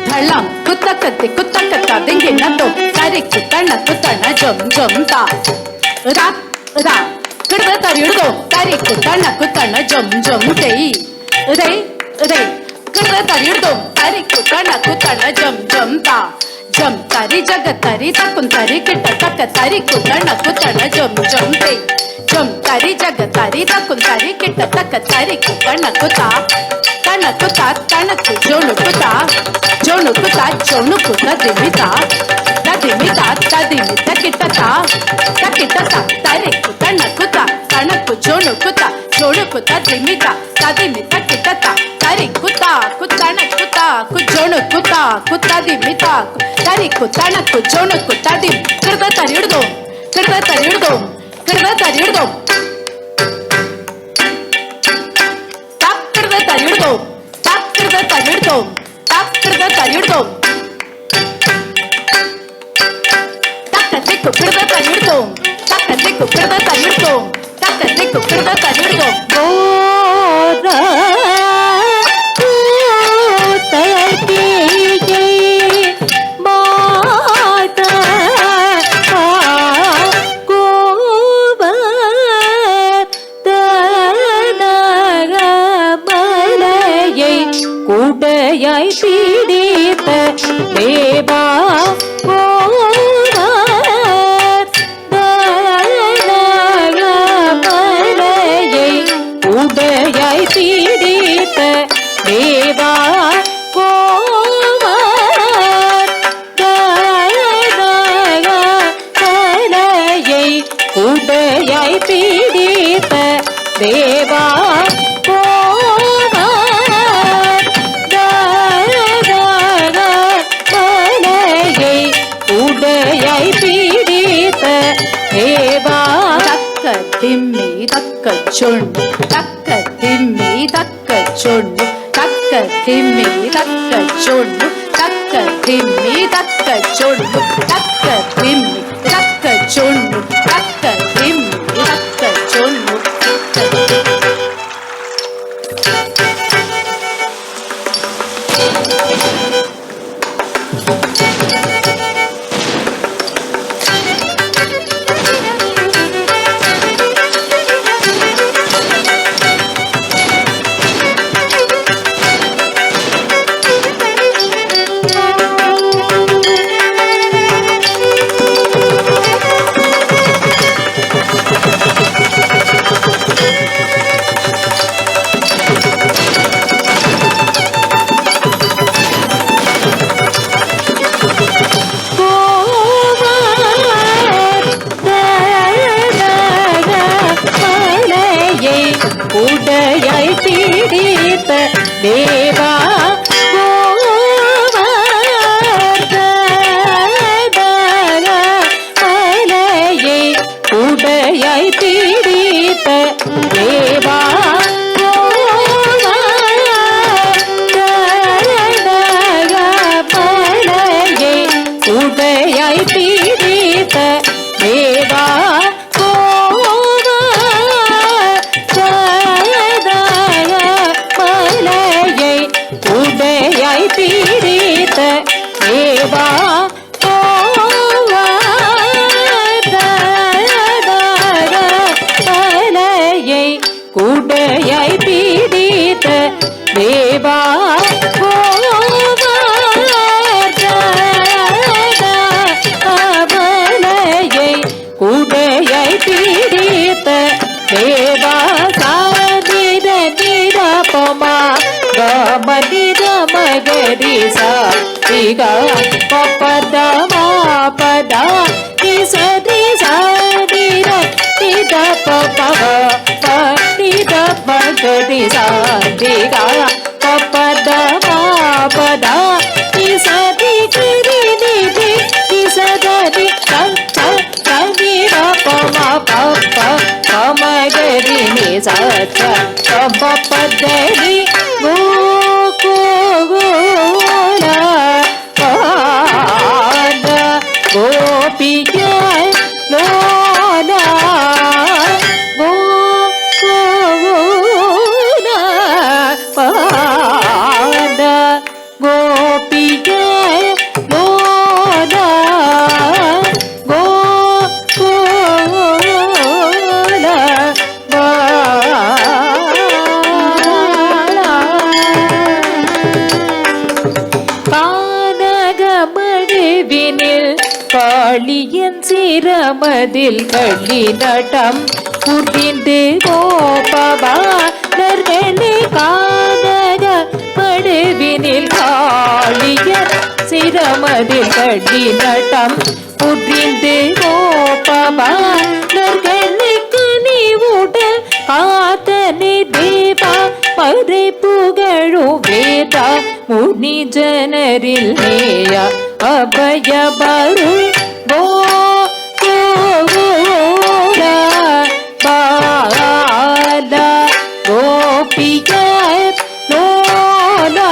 ಧಳಂ ಕುತ್ತಕತ್ತಿ ಕುತ್ತಕತ್ತ ದಿಂಗಿನದು ಸರಿ ಕುತ್ತಣ್ಣ ಕುತ್ತಣ್ಣ ಜಮ್ ಜಮ್ ತಾ ರಾ ರಾ ಕಡದ ತರಿಡ್ದು ಸರಿ ಕುತ್ತಣ್ಣ ಕುತ್ತಣ್ಣ ಜಮ್ ಜಮ್ ತೈ ರೈ ರೈ ಕಡದ ತರಿಡ್ದು ಸರಿ ಕುತ್ತಣ್ಣ ಕುತ್ತಣ್ಣ ಜಮ್ ಜಮ್ ತಾ ಜಮ್ ತರಿ ಜಗತ್ತರಿ ತಕ್ಕುಂತರಿ ಕಿಟ್ಟ ತಕ್ಕ ತರಿ ಕುತ್ತಣ್ಣ ಕುತ್ತಣ್ಣ ಜಮ್ ಜಮ್ ತೈ ಜಮ್ ತರಿ ಜಗತ್ತರಿ ತಕ್ಕುಂತರಿ ಕಿಟ್ಟ ತಕ್ಕ ತರಿ ಕುತ್ತಣ್ಣ ಕುತ್ತ ತಣಕುತ ತಣಕು ಜೋಣುಕುತ ಜೋಣುಕುತ ಜೋಣುಕುತ ದಿಮಿತ ತದಿಮಿತ ತದಿಮಿತ ಕಿಟ್ಟತ ತಕಿಟ್ಟತ ತರೆಕು ತಣಕುತ ತಣಕು ಜೋಣುಕುತ ಜೋಣುಕುತ ದಿಮಿತ ತದಿಮಿತ ಕಿಟ್ಟತ ತರಿಕುತ ಕುತ್ತಣಕುತ ಕುಜೋಣುಕುತ ಕುತ್ತದಿಮಿತ ತರಿಕು ತಣಕು ಜೋಣುಕು ತದಿಮ್ ಕಡದ ತರಿಡ್ದು ಕಡದ ತರಿಡ್ದು ಕಡದ ತರಿಡ್ದು ತರಿಡ್ದು ತಾಕ್ರದ ತರಿಡ್ದು ತಾಕ್ರದ ತರಿಡ್ದು ತಕ್ಕತ್ತೆ ಕುಕ್ಕರದ ತರಿಡ್ದು ತಕ್ಕತ್ತೆ ಕುಕ್ಕರದ ತರಿಡ್ದು ತಕ್ಕತ್ತೆ ಕುಕ್ಕರದ ತರಿಡ್ದು கூடையாய் பீடித்த தேவா மலையை கூடையாய் பீடித்த தேவா மலையை கூடையாய் பீடித்த தேவா திம்மி தக்க சொண்ணு தக்க திம்மி தக்க சொண்ணு தக்க திம்மி தக்க சொண்ணு தக்க திம்மி தக்க சொண்ணு தக்க திம்மி தக்க சொண்ணு தக்க திம்மி தக்க சொண்ணு கூடையாய் பீடித்த தேவா மலையை கூடையாய் பீடித்த தேவா மலையை கூடையாய் பீடித்த தேவா பீடித்த தேவா மலையை கூடையாய் பீடித்த தேவா மலையை கூடையாய் பீடித்த தேவா சாதித நிரபமா கமனித மகரி சாதிகா பபத மாபத நிசதி சாதிர நித பபவ நித மகரி சாதிகா பபத மாபத நிசதி கிரி நிதி நிசதி சச்ச நிர பம பப்ப பமகரி நிசச்ச பபதரி गोपिया लोना गो படுவினில் காளியன் சிரமதில் கள்ளி நடம் புரிந்து கோபவாளர்களே காதக படுவினில் காளியன் சிரமதில் கள்ளி நடம் புரிந்து கோபவாளர்களுக்கு நீ உடல் காத்தனி தேவா பறை புகழும் வேதா முனி ஜனரில் நேயா அபய பருள் கோகோடா பாலா கோபிக லோலா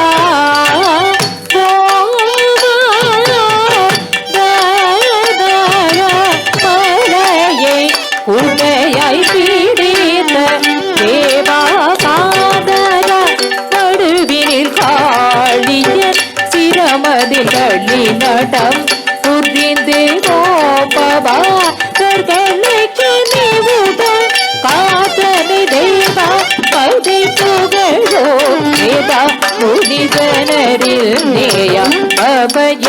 மலையை குடையாய் பீடித்த தேவா சாதர நடுவினில் காளியன் சிரமதில் கள்ளி நடம் புரிந்து கோபவாளர்களுக்கு நீ உடல் காத்தனை தேவா பதை புகழோ வேதா முனி ஜனரில் நேயா அபய